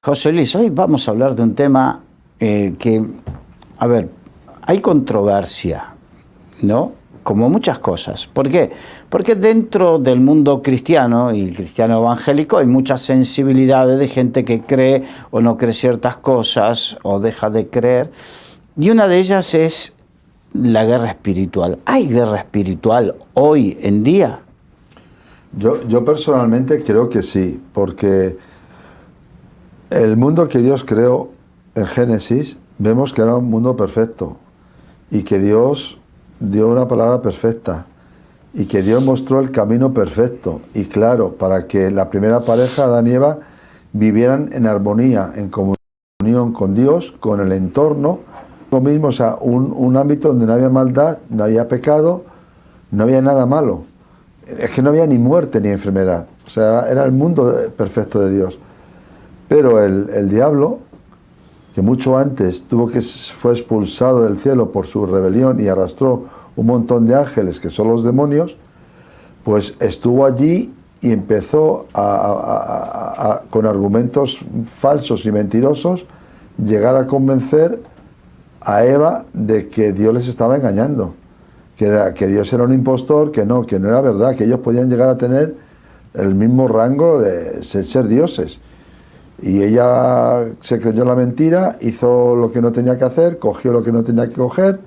José Luis, hoy vamos a hablar de un tema a ver, hay controversia, ¿no? Como muchas cosas. ¿Por qué? Porque dentro del mundo cristiano y cristiano evangélico hay muchas sensibilidades de gente que cree o no cree ciertas cosas o deja de creer. Y una de ellas es la guerra espiritual. ¿Hay guerra espiritual hoy en día? Yo personalmente creo que sí, porque el mundo que Dios creó en Génesis, vemos que era un mundo perfecto y que Dios dio una palabra perfecta y que Dios mostró el camino perfecto y claro, para que la primera pareja, Adán y Eva, vivieran en armonía, en comunión con Dios, con el entorno, lo mismo, o sea, un ámbito donde no había maldad, no había pecado, no había nada malo. Es que no había ni muerte ni enfermedad, o sea, era el mundo perfecto de Dios. Pero el diablo, que mucho antes fue expulsado del cielo por su rebelión y arrastró un montón de ángeles, que son los demonios, pues estuvo allí y empezó con argumentos falsos y mentirosos, llegar a convencer a Eva de que Dios les estaba engañando, que Dios era un impostor, que no era verdad, que ellos podían llegar a tener el mismo rango de ser dioses. Y ella se creyó la mentira, hizo lo que no tenía que hacer, cogió lo que no tenía que coger,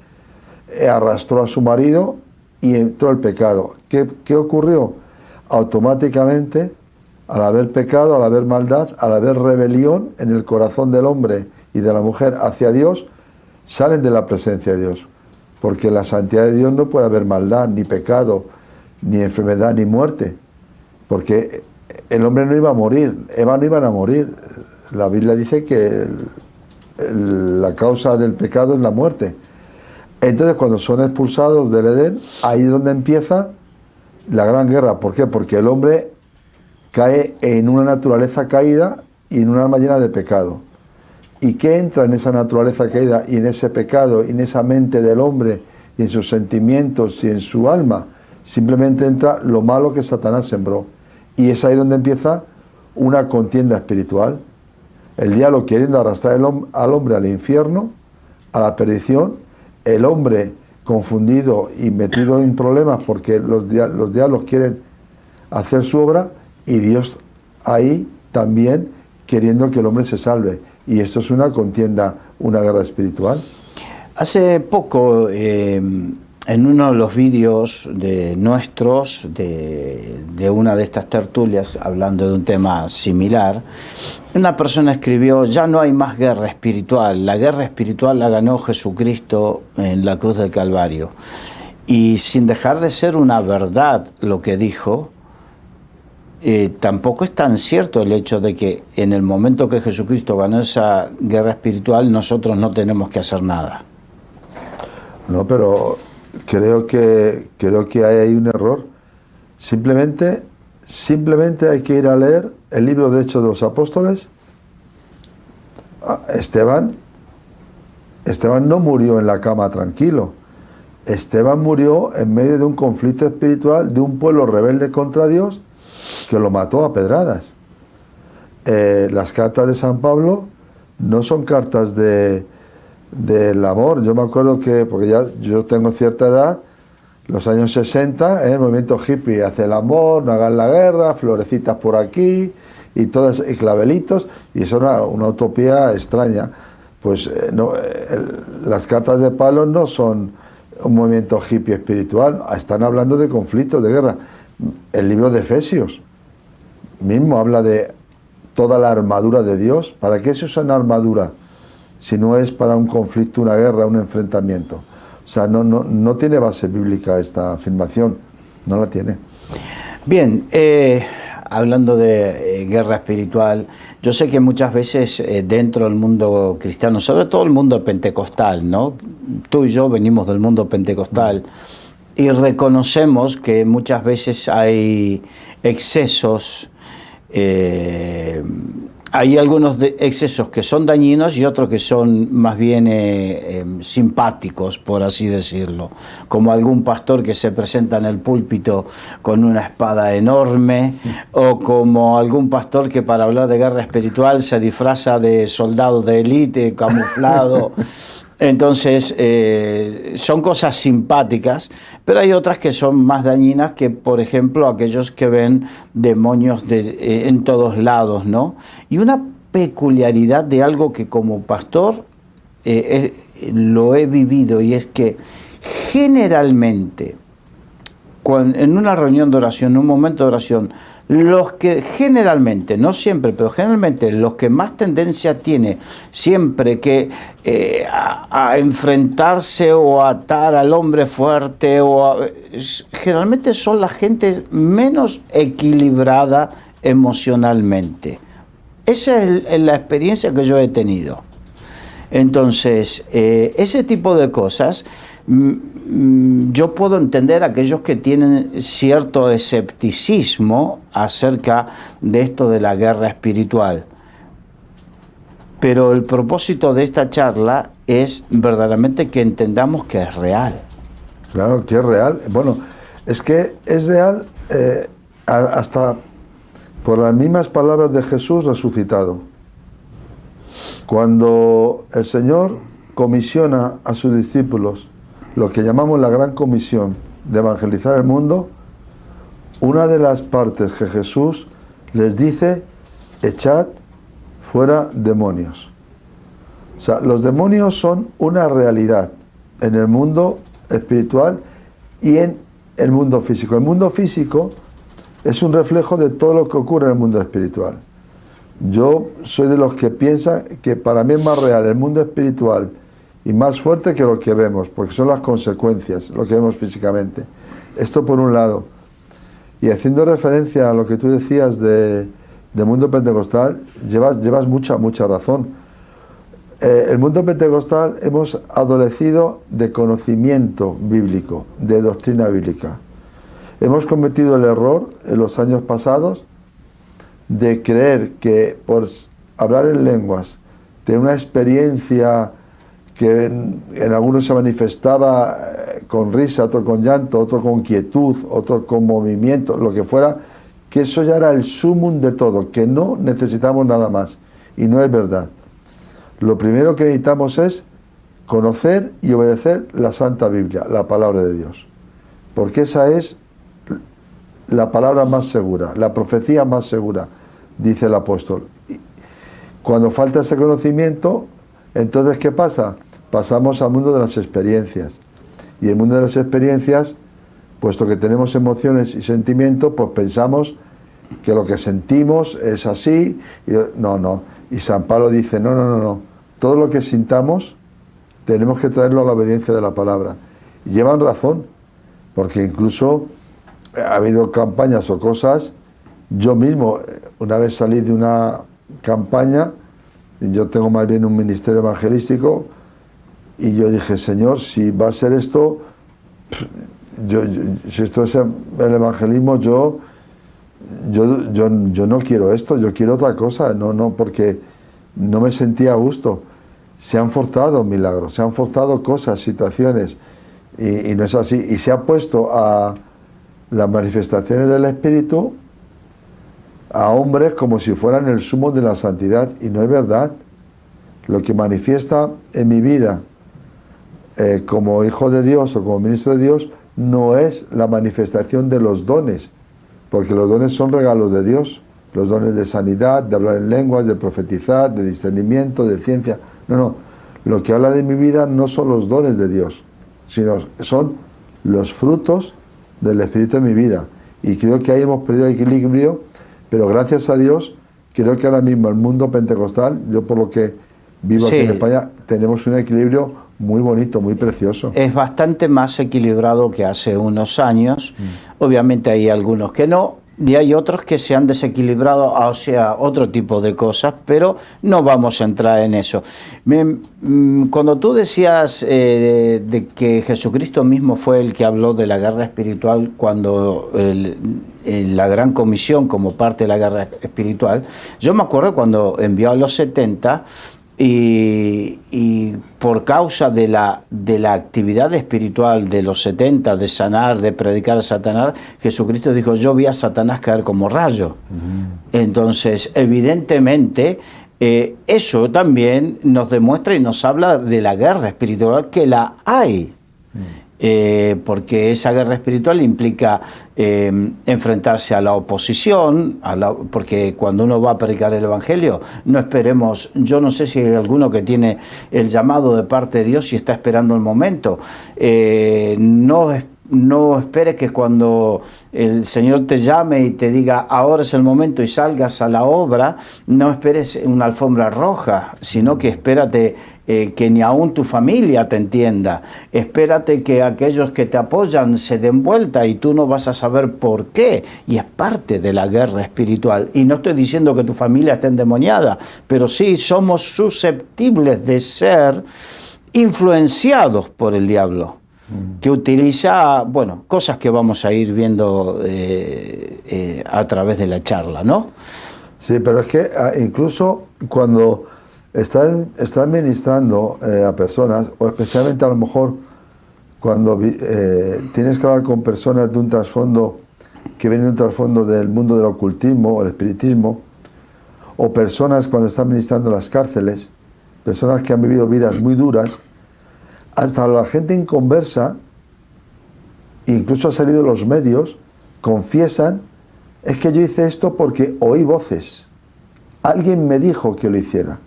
arrastró a su marido y entró el pecado. ¿Qué ocurrió? Automáticamente, al haber pecado, al haber maldad, al haber rebelión en el corazón del hombre y de la mujer hacia Dios, salen de la presencia de Dios. Porque en la santidad de Dios no puede haber maldad, ni pecado, ni enfermedad, ni muerte. Porque el hombre no iba a morir, Eva no iban a morir. La Biblia dice que la causa del pecado es la muerte. Entonces, cuando son expulsados del Edén, ahí es donde empieza la gran guerra. ¿Por qué? Porque el hombre cae en una naturaleza caída y en un alma llena de pecado. ¿Y qué entra en esa naturaleza caída y en ese pecado y en esa mente del hombre y en sus sentimientos y en su alma? Simplemente entra lo malo que Satanás sembró. Y es ahí donde empieza una contienda espiritual. El diablo queriendo arrastrar al hombre al infierno, a la perdición, el hombre confundido y metido en problemas porque los diablos quieren hacer su obra y Dios ahí también queriendo que el hombre se salve. Y esto es una contienda, una guerra espiritual. Hace poco, en uno de los vídeos nuestros, de una de estas tertulias, hablando de un tema similar, una persona escribió: ya no hay más guerra espiritual, la guerra espiritual la ganó Jesucristo en la cruz del Calvario. Y sin dejar de ser una verdad lo que dijo, tampoco es tan cierto el hecho de que en el momento que Jesucristo ganó esa guerra espiritual, nosotros no tenemos que hacer nada. No, pero creo que hay ahí un error. Simplemente hay que ir a leer el libro de Hechos de los Apóstoles. Esteban no murió en la cama tranquilo. Esteban murió en medio de un conflicto espiritual de un pueblo rebelde contra Dios que lo mató a pedradas. Las cartas de San Pablo no son cartas del amor. Yo me acuerdo que, porque ya yo tengo cierta edad, los años 60, el movimiento hippie hace el amor, no hagan la guerra, florecitas por aquí y todas, y clavelitos, y eso era una utopía extraña. Pues las cartas de Pablo no son un movimiento hippie espiritual, están hablando de conflictos, de guerra. El libro de Efesios mismo habla de toda la armadura de Dios. ¿Para qué se usa una armadura si no es para un conflicto, una guerra, un enfrentamiento? O sea, no tiene base bíblica esta afirmación, no la tiene. Bien, hablando de guerra espiritual, yo sé que muchas veces dentro del mundo cristiano, sobre todo el mundo pentecostal, ¿no? Tú y yo venimos del mundo pentecostal y reconocemos que muchas veces hay excesos hay algunos excesos que son dañinos y otros que son más bien simpáticos, por así decirlo. Como algún pastor que se presenta en el púlpito con una espada enorme, o como algún pastor que para hablar de guerra espiritual se disfraza de soldado de élite, camuflado. Entonces, son cosas simpáticas, pero hay otras que son más dañinas, que por ejemplo aquellos que ven demonios en todos lados, ¿no? Y una peculiaridad de algo que como pastor lo he vivido, y es que generalmente en una reunión de oración, en un momento de oración, los que generalmente, no siempre, pero generalmente los que más tendencia tiene siempre que a enfrentarse o a atar al hombre fuerte, generalmente son la gente menos equilibrada emocionalmente. Esa es la experiencia que yo he tenido. Entonces, ese tipo de cosas, yo puedo entender a aquellos que tienen cierto escepticismo acerca de esto de la guerra espiritual. Pero el propósito de esta charla es verdaderamente que entendamos que es real. Claro que es real. Bueno, es que es real hasta por las mismas palabras de Jesús resucitado. Cuando el Señor comisiona a sus discípulos lo que llamamos la gran comisión de evangelizar el mundo, una de las partes que Jesús les dice: echad fuera demonios. O sea, los demonios son una realidad en el mundo espiritual y en el mundo físico. El mundo físico es un reflejo de todo lo que ocurre en el mundo espiritual. Yo soy de los que piensan que para mí es más real el mundo espiritual y más fuerte que lo que vemos, porque son las consecuencias, lo que vemos físicamente. Esto por un lado. Y haciendo referencia a lo que tú decías del mundo pentecostal, llevas mucha razón. El mundo pentecostal hemos adolecido de conocimiento bíblico, de doctrina bíblica. Hemos cometido el error en los años pasados de creer que por hablar en lenguas, tener una experiencia que en algunos se manifestaba con risa, otro con llanto, otro con quietud, otro con movimiento, lo que fuera, que eso ya era el sumum de todo, que no necesitamos nada más. Y no es verdad. Lo primero que necesitamos es conocer y obedecer la Santa Biblia, la palabra de Dios. Porque esa es la palabra más segura, la profecía más segura, dice el apóstol. Cuando falta ese conocimiento, entonces ¿qué pasa? Pasamos al mundo de las experiencias. Y el mundo de las experiencias, puesto que tenemos emociones y sentimientos, pues pensamos que lo que sentimos es así. Y no. Y San Pablo dice, no. Todo lo que sintamos tenemos que traerlo a la obediencia de la palabra. Y llevan razón, porque incluso ha habido campañas o cosas. Yo mismo, una vez salí de una campaña, y yo tengo más bien un ministerio evangelístico, y yo dije, Señor, si va a ser esto, si esto es el evangelismo, yo no quiero esto, yo quiero otra cosa, no, porque no me sentía a gusto. Se han forzado milagros, se han forzado cosas, situaciones, y no es así. Y se ha puesto a las manifestaciones del Espíritu a hombres como si fueran el sumo de la santidad, y no es verdad. Lo que manifiesta en mi vida como hijo de Dios o como ministro de Dios no es la manifestación de los dones, porque los dones son regalos de Dios, los dones de sanidad, de hablar en lenguas, de profetizar, de discernimiento, de ciencia. No, lo que habla de mi vida no son los dones de Dios, sino son los frutos del Espíritu en mi vida. Y creo que ahí hemos perdido el equilibrio, pero gracias a Dios, creo que ahora mismo el mundo pentecostal, yo por lo que vivo aquí en España, tenemos un equilibrio muy bonito, muy precioso. Es bastante más equilibrado que hace unos años. Obviamente hay algunos que no, y hay otros que se han desequilibrado hacia otro tipo de cosas, pero no vamos a entrar en eso. Cuando tú decías de que Jesucristo mismo fue el que habló de la guerra espiritual cuando la Gran Comisión como parte de la guerra espiritual, yo me acuerdo cuando envió a los 70 y por causa de la actividad espiritual de los 70, de sanar, de predicar a Satanás, Jesucristo dijo, yo vi a Satanás caer como rayo. Entonces, evidentemente, eso también nos demuestra y nos habla de la guerra espiritual, que la hay. Porque esa guerra espiritual implica enfrentarse a la oposición, porque cuando uno va a predicar el Evangelio, no esperemos, yo no sé si hay alguno que tiene el llamado de parte de Dios y está esperando el momento, no esperes que cuando el Señor te llame y te diga ahora es el momento y salgas a la obra, no esperes una alfombra roja, sino que espérate que ni aún tu familia te entienda. Espérate que aquellos que te apoyan se den vuelta y tú no vas a saber por qué. Y es parte de la guerra espiritual. Y no estoy diciendo que tu familia esté endemoniada, pero sí somos susceptibles de ser influenciados por el diablo, que utiliza, bueno, cosas que vamos a ir viendo a través de la charla, ¿no? Sí, pero es que incluso cuando están ministrando a personas, o especialmente a lo mejor cuando tienes que hablar con personas de un trasfondo, que vienen de un trasfondo del mundo del ocultismo o el espiritismo, o personas cuando están ministrando en las cárceles, personas que han vivido vidas muy duras, hasta la gente inconversa, incluso ha salido en los medios, confiesan, es que yo hice esto porque oí voces, alguien me dijo que lo hiciera.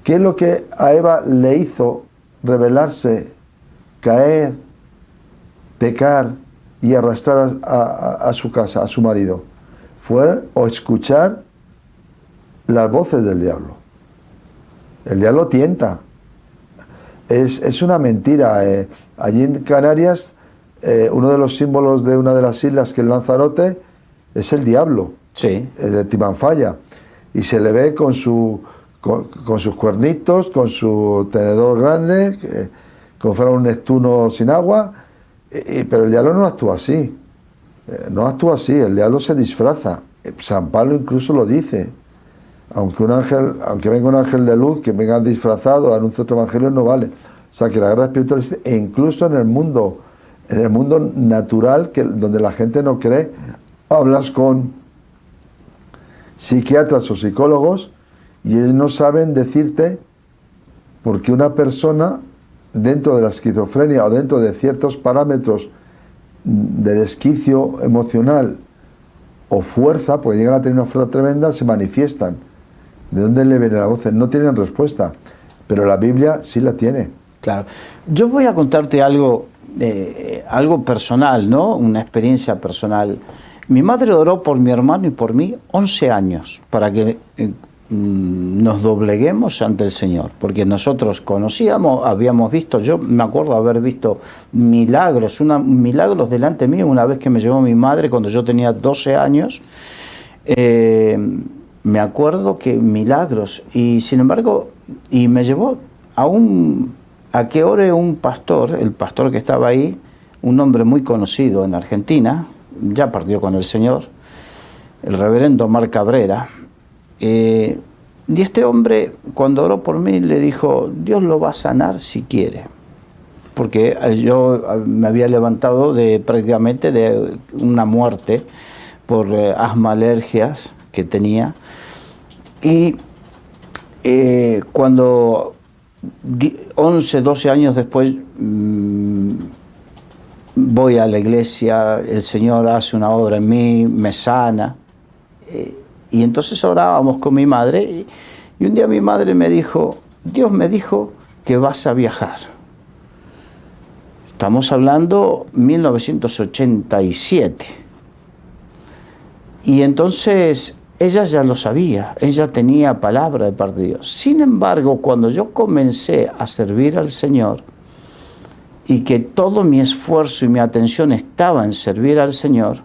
¿Qué es lo que a Eva le hizo rebelarse, caer, pecar y arrastrar a su casa, a su marido? Fue o escuchar las voces del diablo. El diablo tienta. Es una mentira. Allí en Canarias, uno de los símbolos de una de las islas, que es Lanzarote, es el diablo, sí, el de Timanfaya. Y se le ve con sus cuernitos, con su tenedor grande, como fuera un Neptuno sin agua, pero el diablo no actúa así. No actúa así, el diablo se disfraza. San Pablo incluso lo dice. Aunque venga un ángel de luz, que venga disfrazado, anuncie otro evangelio, no vale. O sea, que la guerra espiritual existe, e incluso en el mundo natural, donde la gente no cree, hablas con psiquiatras o psicólogos y ellos no saben decirte por qué una persona, dentro de la esquizofrenia o dentro de ciertos parámetros de desquicio emocional o fuerza, porque llegan a tener una fuerza tremenda, se manifiestan. ¿De dónde le viene la voz? No tienen respuesta, pero la Biblia sí la tiene. Claro. Yo voy a contarte algo personal, ¿no? Una experiencia personal. Mi madre oró por mi hermano y por mí 11 años para que nos dobleguemos ante el Señor, porque nosotros conocíamos, habíamos visto, yo me acuerdo haber visto milagros delante mío una vez que me llevó mi madre cuando yo tenía 12 años. Me acuerdo que milagros, y sin embargo, y me llevó a que ore un pastor, el pastor que estaba ahí, un hombre muy conocido en Argentina, ya partió con el Señor, el reverendo Omar Cabrera, y este hombre, cuando oró por mí, le dijo, Dios lo va a sanar si quiere, porque yo me había levantado prácticamente de una muerte por asma, alergias que tenía. Y cuando 11, 12 años después voy a la iglesia, el Señor hace una obra en mí, me sana. Y entonces orábamos con mi madre y un día mi madre me dijo, Dios me dijo que vas a viajar. Estamos hablando 1987. Y entonces ella ya lo sabía, ella tenía palabra de parte de Dios. Sin embargo, cuando yo comencé a servir al Señor y que todo mi esfuerzo y mi atención estaba en servir al Señor,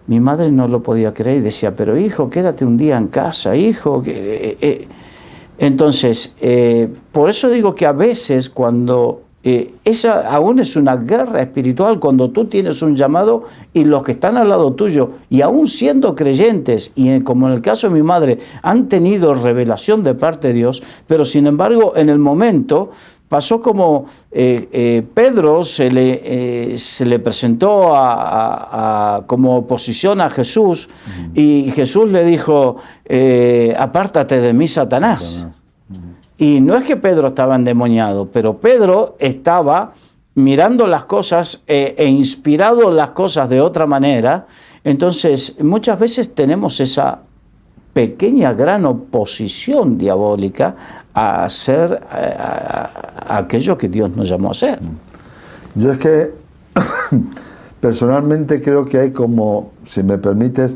Mi madre no lo podía creer y decía, pero hijo, quédate un día en casa, hijo. Entonces, por eso digo que a veces cuando esa aún es una guerra espiritual, cuando tú tienes un llamado y los que están al lado tuyo, y aún siendo creyentes, y como en el caso de mi madre, han tenido revelación de parte de Dios, pero sin embargo en el momento pasó como Pedro se le presentó como oposición a Jesús, y Jesús le dijo, apártate de mí, Satanás. Y no es que Pedro estaba endemoniado, pero Pedro estaba mirando las cosas e inspirado las cosas de otra manera. Entonces, muchas veces tenemos esa pequeña, gran oposición diabólica a hacer a aquello que Dios nos llamó a hacer. Yo es que personalmente creo que hay como, si me permites,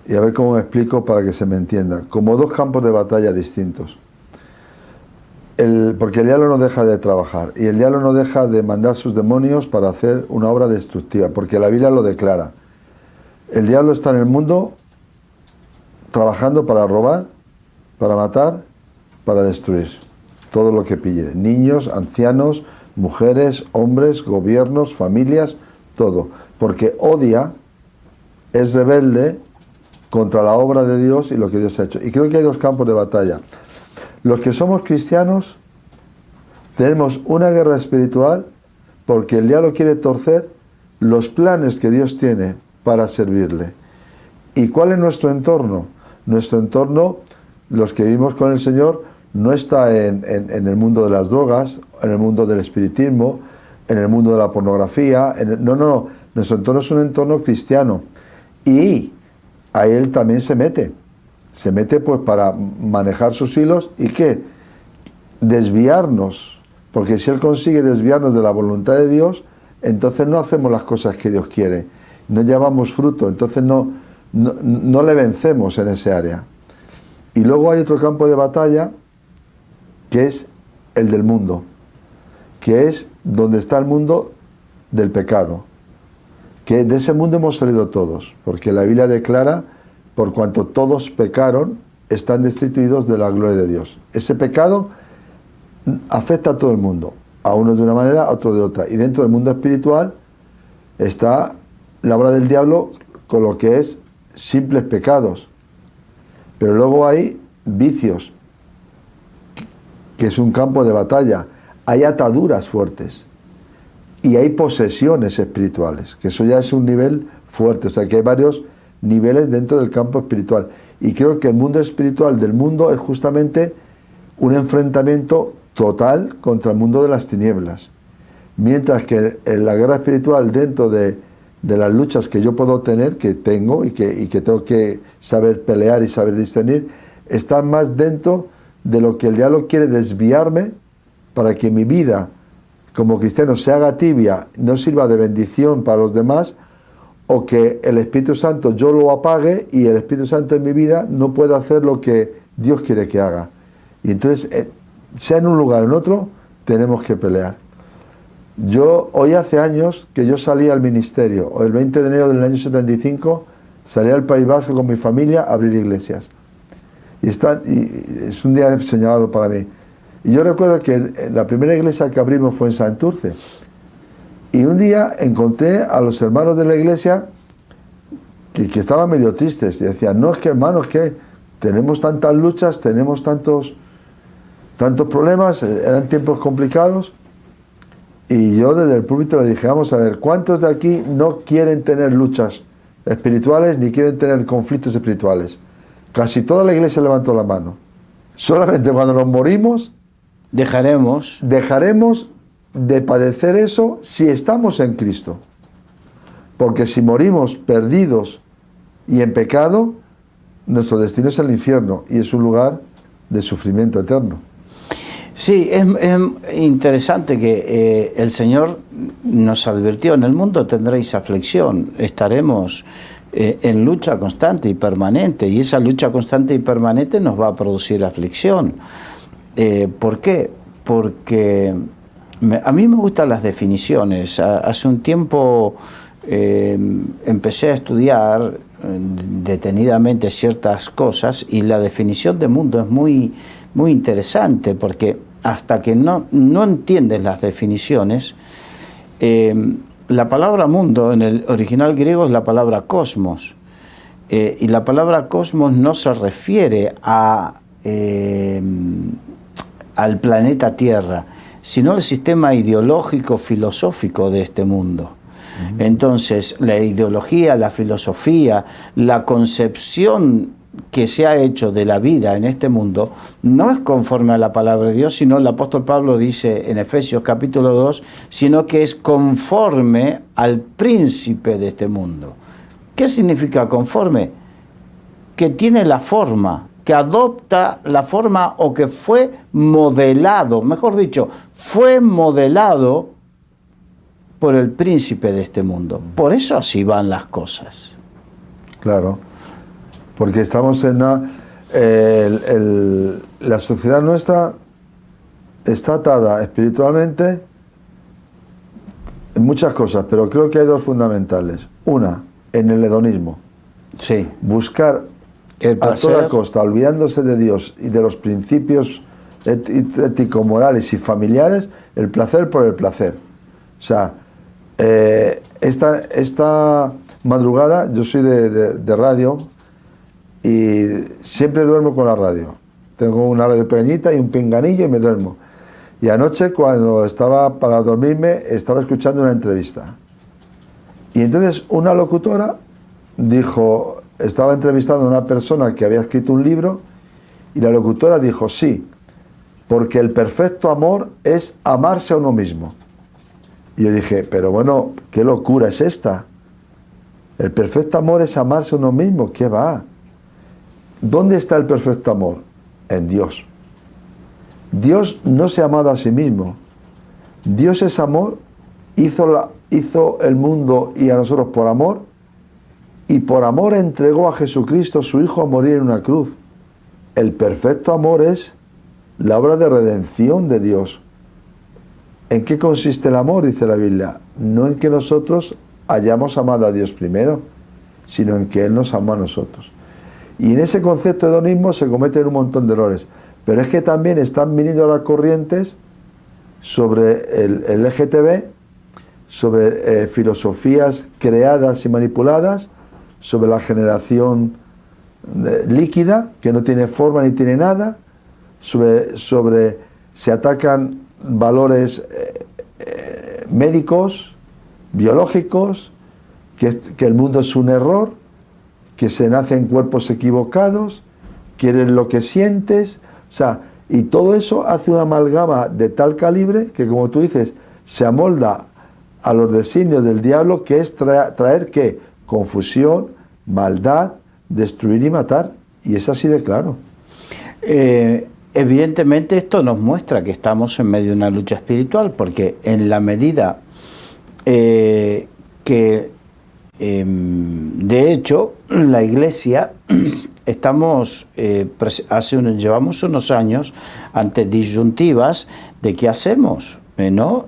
y a ver cómo me explico para que se me entienda, como dos campos de batalla distintos. Porque el diablo no deja de trabajar y el diablo no deja de mandar sus demonios para hacer una obra destructiva, porque la Biblia lo declara. El diablo está en el mundo trabajando para robar, para matar, para destruir todo lo que pille. Niños, ancianos, mujeres, hombres, gobiernos, familias, todo. Porque odia, es rebelde contra la obra de Dios y lo que Dios ha hecho. Y creo que hay dos campos de batalla. Los que somos cristianos tenemos una guerra espiritual porque el diablo quiere torcer los planes que Dios tiene para servirle. ¿Y cuál es nuestro entorno? Nuestro entorno, los que vivimos con el Señor, no está en el mundo de las drogas, en el mundo del espiritismo, en el mundo de la pornografía. No. Nuestro entorno es un entorno cristiano. Y a él también se mete. Se mete pues para manejar sus hilos y ¿qué? Desviarnos, porque si él consigue desviarnos de la voluntad de Dios, entonces no hacemos las cosas que Dios quiere, no llevamos fruto, entonces no le vencemos en ese área. Y luego hay otro campo de batalla que es el del mundo, que es donde está el mundo del pecado, que de ese mundo hemos salido todos, porque la Biblia declara: por cuanto todos pecaron, están destituidos de la gloria de Dios. Ese pecado afecta a todo el mundo, a unos de una manera, a otros de otra. Y dentro del mundo espiritual está la obra del diablo con lo que es simples pecados. Pero luego hay vicios, que es un campo de batalla. Hay ataduras fuertes. Y hay posesiones espirituales, que eso ya es un nivel fuerte. O sea que hay varios niveles dentro del campo espiritual, y creo que el mundo espiritual del mundo es justamente un enfrentamiento total contra el mundo de las tinieblas, mientras que en la guerra espiritual, dentro de las luchas que yo puedo tener, que tengo y que tengo que saber pelear y saber discernir, está más dentro de lo que el diablo quiere desviarme para que mi vida como cristiano se haga tibia, no sirva de bendición para los demás, o que el Espíritu Santo yo lo apague y el Espíritu Santo en mi vida no pueda hacer lo que Dios quiere que haga. Y entonces, sea en un lugar o en otro, tenemos que pelear. Hoy hace años que yo salí al ministerio, el 20 de enero del año 75, salí al País Vasco con mi familia a abrir iglesias. Y es un día señalado para mí. Y yo recuerdo que la primera iglesia que abrimos fue en Santurce. Y un día encontré a los hermanos de la iglesia que estaban medio tristes y decían: no, es que hermanos, que tenemos tantas luchas, tenemos tantos problemas, eran tiempos complicados. Y yo desde el púlpito les dije: vamos a ver, ¿cuántos de aquí no quieren tener luchas espirituales ni quieren tener conflictos espirituales? Casi toda la iglesia levantó la mano. Solamente cuando nos morimos dejaremos de padecer eso si estamos en Cristo. Porque si morimos perdidos y en pecado, nuestro destino es el infierno y es un lugar de sufrimiento eterno. Sí, es interesante que el Señor nos advirtió: en el mundo tendréis aflicción, estaremos en lucha constante y permanente, y esa lucha constante y permanente nos va a producir aflicción. ¿Por qué? Porque a mí me gustan las definiciones. Hace un tiempo empecé a estudiar detenidamente ciertas cosas, y la definición de mundo es muy, muy interesante, porque hasta que no entiendes las definiciones, la palabra mundo en el original griego es la palabra cosmos, y la palabra cosmos no se refiere al planeta Tierra, sino al sistema ideológico filosófico de este mundo. Entonces, la ideología, la filosofía, la concepción que se ha hecho de la vida en este mundo no es conforme a la palabra de Dios, sino el apóstol Pablo dice en Efesios capítulo 2, sino que es conforme al príncipe de este mundo. ¿Qué significa conforme? Que tiene la forma, que adopta la forma, o que fue modelado, mejor dicho, fue modelado por el príncipe de este mundo. Por eso así van las cosas. Claro, porque estamos en la sociedad nuestra está atada espiritualmente en muchas cosas, pero creo que hay dos fundamentales. Una, en el hedonismo. Sí. Buscar a toda costa, olvidándose de Dios y de los principios ético-morales y familiares, el placer por el placer. O sea, esta madrugada, yo soy de radio y siempre duermo con la radio. Tengo una radio pequeñita y un pinganillo y me duermo. Y anoche, cuando estaba para dormirme, estaba escuchando una entrevista. Y entonces una locutora dijo, estaba entrevistando a una persona que había escrito un libro, y la locutora dijo, sí, porque el perfecto amor es amarse a uno mismo. Y yo dije, pero bueno, ¿qué locura es esta? El perfecto amor es amarse a uno mismo. ¿Qué va? ¿Dónde está el perfecto amor? En Dios. Dios no se ha amado a sí mismo. Dios es amor, hizo el mundo y a nosotros por amor, y por amor entregó a Jesucristo, su Hijo, a morir en una cruz. El perfecto amor es la obra de redención de Dios. ¿En qué consiste el amor? Dice la Biblia. No en que nosotros hayamos amado a Dios primero, sino en que Él nos amó a nosotros. Y en ese concepto de hedonismo se cometen un montón de errores. Pero es que también están viniendo las corrientes sobre el LGTB, sobre filosofías creadas y manipuladas, sobre la generación líquida, que no tiene forma ni tiene nada, se atacan valores médicos, biológicos, que el mundo es un error, que se nace en cuerpos equivocados, que eres lo que sientes, o sea, y todo eso hace una amalgama de tal calibre que, como tú dices, se amolda a los designios del diablo, que es traer ¿qué? Confusión, maldad, destruir y matar, y es así de claro. Evidentemente esto nos muestra que estamos en medio de una lucha espiritual, porque en la medida que de hecho la Iglesia llevamos unos años ante disyuntivas de qué hacemos, ¿no?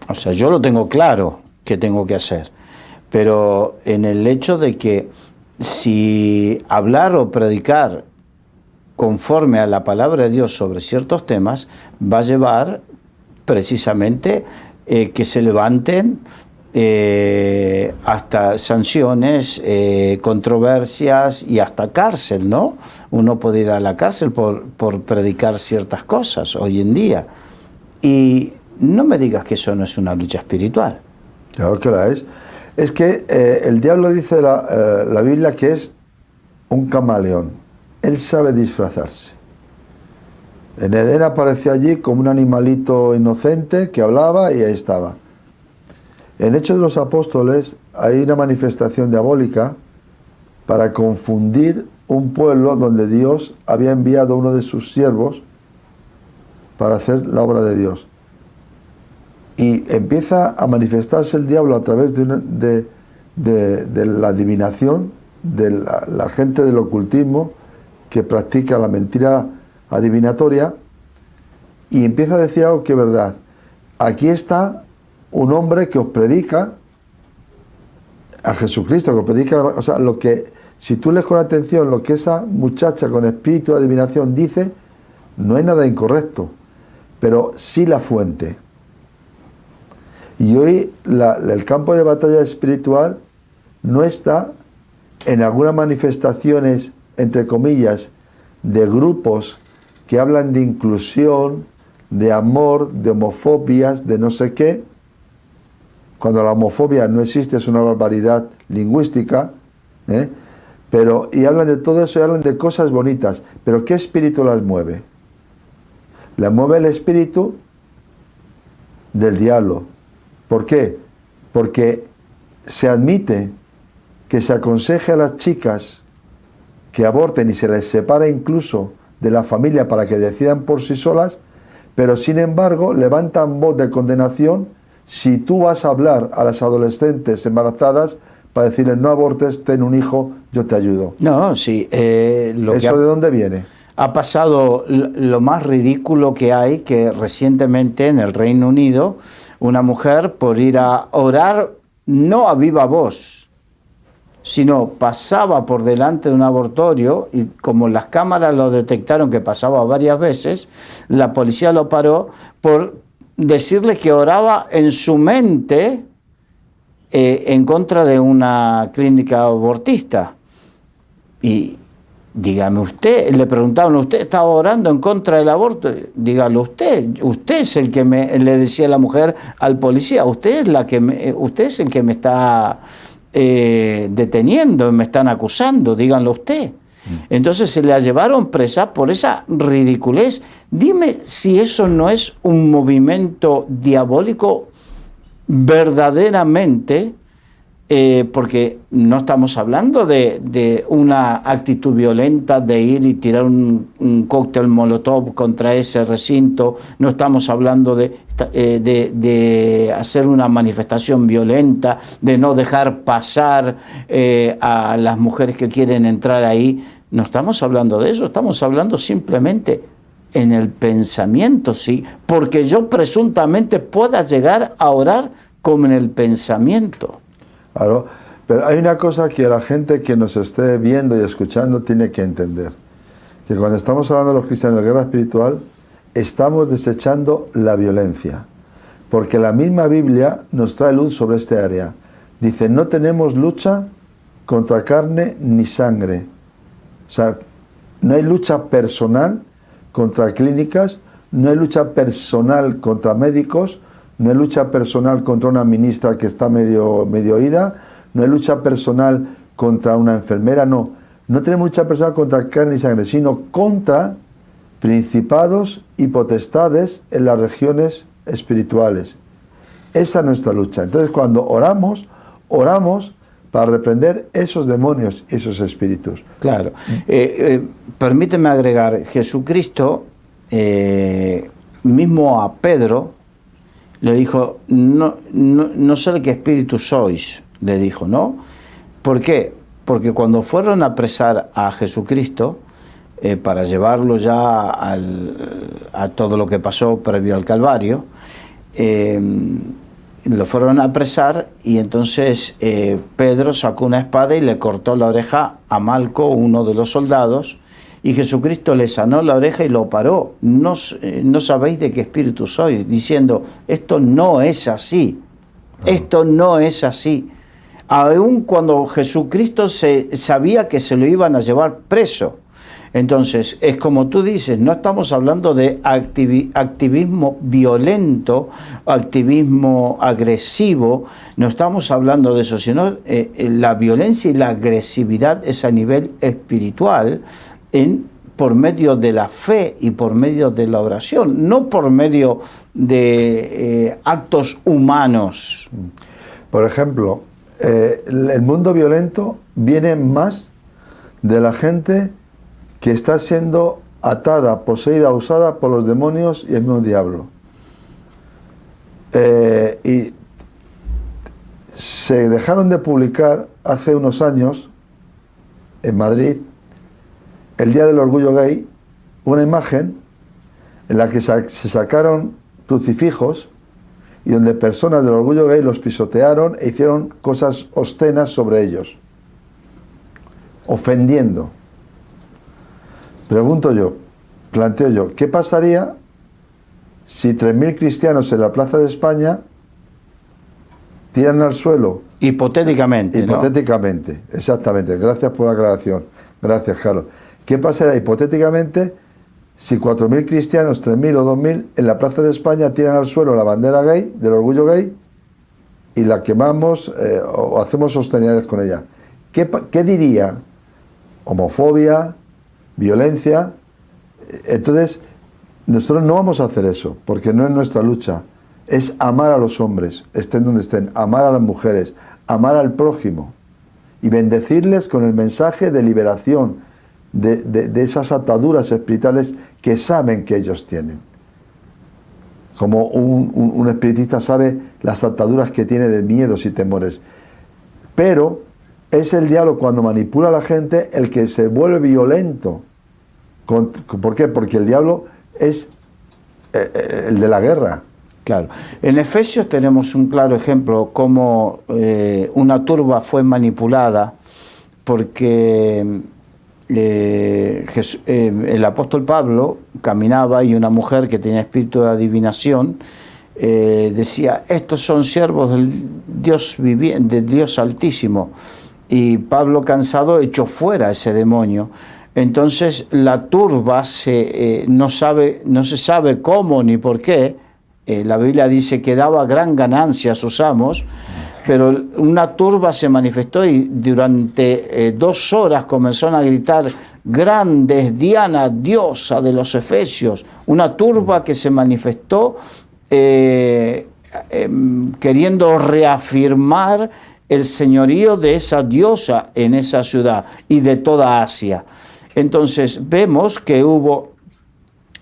O sea, yo lo tengo claro qué tengo que hacer, pero en el hecho de que si hablar o predicar conforme a la palabra de Dios sobre ciertos temas va a llevar precisamente que se levanten hasta sanciones, controversias y hasta cárcel, ¿no? Uno puede ir a la cárcel por predicar ciertas cosas hoy en día. Y no me digas que eso no es una lucha espiritual. Claro que la es. Es que el diablo dice la Biblia que es un camaleón. Él sabe disfrazarse. En Edén apareció allí como un animalito inocente que hablaba y ahí estaba. En Hechos de los Apóstoles hay una manifestación diabólica para confundir un pueblo donde Dios había enviado a uno de sus siervos para hacer la obra de Dios. Y empieza a manifestarse el diablo a través de la adivinación, de la gente del ocultismo que practica la mentira adivinatoria, y empieza a decir algo que es verdad. Aquí está un hombre que os predica a Jesucristo, que predica, o sea, lo que, si tú lees con atención lo que esa muchacha con espíritu de adivinación dice, no hay nada incorrecto, pero sí la fuente. Y hoy el campo de batalla espiritual no está en algunas manifestaciones, entre comillas, de grupos que hablan de inclusión, de amor, de homofobias, de no sé qué, cuando la homofobia no existe, es una barbaridad lingüística, pero, y hablan de todo eso y hablan de cosas bonitas, pero ¿qué espíritu las mueve? Las mueve el espíritu del diablo. ¿Por qué? Porque se admite que se aconseje a las chicas que aborten y se les separa incluso de la familia para que decidan por sí solas, pero sin embargo levantan voz de condenación si tú vas a hablar a las adolescentes embarazadas para decirles no abortes, ten un hijo, yo te ayudo. No, sí. ¿Eso de dónde viene? Ha pasado lo más ridículo que hay, que recientemente en el Reino Unido, una mujer por ir a orar, no a viva voz, sino pasaba por delante de un abortorio y como las cámaras lo detectaron que pasaba varias veces, la policía lo paró por decirle que oraba en su mente en contra de una clínica abortista. Y dígame usted, le preguntaban, ¿usted estaba orando en contra del aborto? Dígalo usted es el que le decía la mujer al policía, usted es el que me está deteniendo, me están acusando, díganlo usted. Entonces se la llevaron presa por esa ridiculez. Dime si eso no es un movimiento diabólico verdaderamente, porque no estamos hablando de una actitud violenta de ir y tirar un cóctel molotov contra ese recinto, no estamos hablando de hacer una manifestación violenta, de no dejar pasar a las mujeres que quieren entrar ahí. No estamos hablando de eso, estamos hablando simplemente en el pensamiento, sí, porque yo presuntamente pueda llegar a orar como en el pensamiento. Claro, pero hay una cosa que la gente que nos esté viendo y escuchando tiene que entender, que cuando estamos hablando de los cristianos de guerra espiritual, estamos desechando la violencia, porque la misma Biblia nos trae luz sobre este área. Dice, no tenemos lucha contra carne ni sangre. O sea, no hay lucha personal contra clínicas, no hay lucha personal contra médicos, no hay lucha personal contra una ministra que está medio oída, no hay lucha personal contra una enfermera, no tenemos lucha personal contra carne y sangre, sino contra principados y potestades en las regiones espirituales. Esa es nuestra lucha. Entonces cuando oramos para reprender esos demonios, esos espíritus. Claro. Permíteme agregar, Jesucristo, mismo a Pedro, le dijo, no sé de qué espíritu sois, le dijo, ¿no? ¿Por qué? Porque cuando fueron a apresar a Jesucristo, para llevarlo ya a todo lo que pasó previo al Calvario, lo fueron a apresar y entonces Pedro sacó una espada y le cortó la oreja a Malco, uno de los soldados, y Jesucristo le sanó la oreja y lo paró. No sabéis de qué espíritu soy, diciendo, esto no es así, esto no es así. Aun cuando Jesucristo sabía que se lo iban a llevar preso. Entonces, es como tú dices, no estamos hablando de activismo violento, activismo agresivo, no estamos hablando de eso, sino la violencia y la agresividad es a nivel espiritual, por medio de la fe y por medio de la oración, no por medio de actos humanos. Por ejemplo, el mundo violento viene más de la gente que está siendo atada, poseída, usada por los demonios y el mismo diablo. Y se dejaron de publicar hace unos años en Madrid, el Día del Orgullo Gay, una imagen en la que se sacaron crucifijos y donde personas del orgullo gay los pisotearon e hicieron cosas obscenas sobre ellos, ofendiendo. Pregunto yo, planteo yo, ¿qué pasaría si 3.000 cristianos en la Plaza de España tiran al suelo? Hipotéticamente, Hipotéticamente, ¿no? Exactamente. Gracias por la aclaración. Gracias, Carlos. ¿Qué pasaría hipotéticamente si 4.000 cristianos, 3.000 o 2.000 en la Plaza de España tiran al suelo la bandera gay, del orgullo gay, y la quemamos o hacemos sostenidades con ella? ¿Qué diría? Homofobia, violencia. Entonces, nosotros no vamos a hacer eso, porque no es nuestra lucha. Es amar a los hombres, estén donde estén, amar a las mujeres, amar al prójimo y bendecirles con el mensaje de liberación de esas ataduras espirituales que saben que ellos tienen. Como un espiritista sabe las ataduras que tiene de miedos y temores. Pero es el diablo, cuando manipula a la gente, el que se vuelve violento. ¿Por qué? Porque el diablo es el de la guerra. Claro. En Efesios tenemos un claro ejemplo cómo una turba fue manipulada porque el apóstol Pablo caminaba y una mujer que tenía espíritu de adivinación decía: estos son siervos del Dios Altísimo. Y Pablo, cansado, echó fuera a ese demonio. Entonces la turba no se sabe cómo ni por qué. La Biblia dice que daba gran ganancia a sus amos, pero una turba se manifestó y durante 2 horas comenzaron a gritar: grande es Diana, diosa de los Efesios. Una turba que se manifestó queriendo reafirmar el señorío de esa diosa en esa ciudad y de toda Asia. Entonces vemos que hubo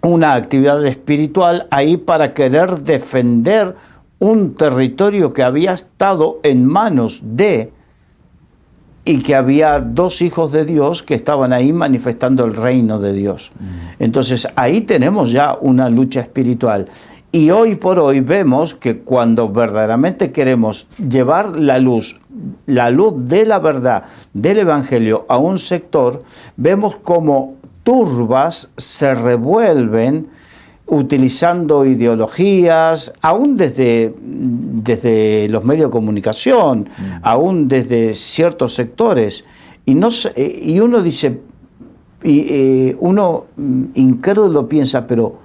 una actividad espiritual ahí para querer defender un territorio que había estado en manos y que había 2 hijos de Dios que estaban ahí manifestando el reino de Dios. Entonces ahí tenemos ya una lucha espiritual. Y hoy por hoy vemos que cuando verdaderamente queremos llevar la luz de la verdad, del Evangelio a un sector, vemos como turbas se revuelven utilizando ideologías, aún desde los medios de comunicación, aún desde ciertos sectores. Y uno dice, uno incrédulo piensa, pero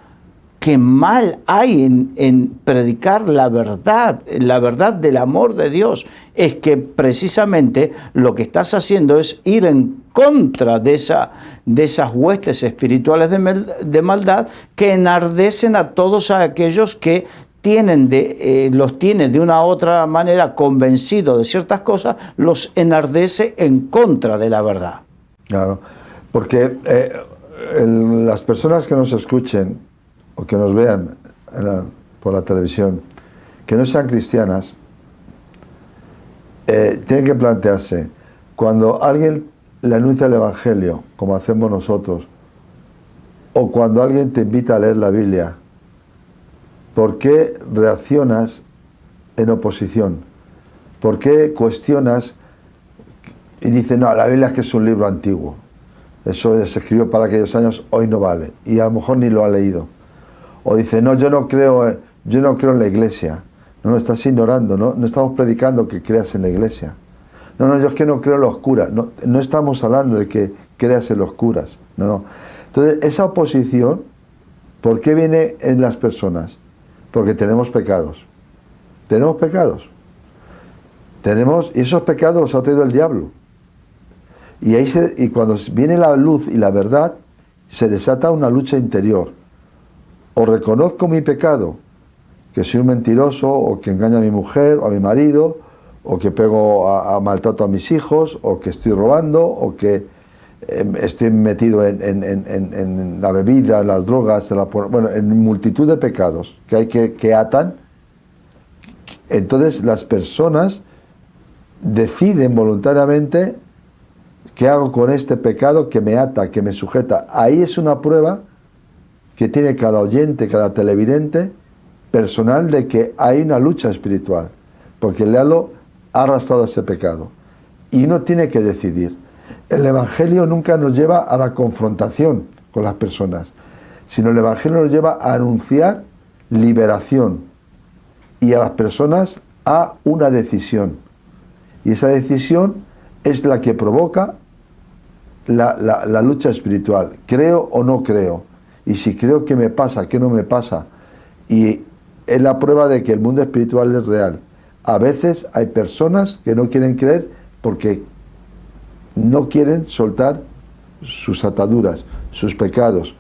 qué mal hay en predicar la verdad del amor de Dios. Es que precisamente lo que estás haciendo es ir en contra de esas huestes espirituales de maldad que enardecen a todos aquellos que los tiene de una u otra manera convencidos de ciertas cosas, los enardece en contra de la verdad. Claro, porque las personas que nos escuchen o que nos vean por la televisión, que no sean cristianas, tienen que plantearse, cuando alguien le anuncia el Evangelio, como hacemos nosotros, o cuando alguien te invita a leer la Biblia, ¿por qué reaccionas en oposición? ¿Por qué cuestionas y dices, no, la Biblia es que es un libro antiguo, eso se escribió para aquellos años, hoy no vale, y a lo mejor ni lo ha leído? O dice, no, yo no creo en la iglesia. No, estás ignorando, no estamos predicando que creas en la iglesia. No, yo es que no creo en los curas. No estamos hablando de que creas en los curas. No. Entonces, esa oposición, ¿por qué viene en las personas? Porque tenemos pecados. Tenemos pecados. Y esos pecados los ha traído el diablo. Y cuando viene la luz y la verdad, se desata una lucha interior. O reconozco mi pecado, que soy un mentiroso, o que engaño a mi mujer o a mi marido, o que pego maltrato a mis hijos, o que estoy robando, o que estoy metido en la bebida, en las drogas, en multitud de pecados que atan. Entonces las personas deciden voluntariamente: ¿qué hago con este pecado que me ata, que me sujeta? Ahí es una prueba que tiene cada oyente, cada televidente, personal de que hay una lucha espiritual, porque el diablo ha arrastrado ese pecado y uno tiene que decidir. El Evangelio nunca nos lleva a la confrontación con las personas, sino el Evangelio nos lleva a anunciar liberación y a las personas a una decisión. Y esa decisión es la que provoca la lucha espiritual. ¿Creo o no creo? Y si creo, ¿qué me pasa? ¿Qué no me pasa? Y es la prueba de que el mundo espiritual es real. A veces hay personas que no quieren creer porque no quieren soltar sus ataduras, sus pecados,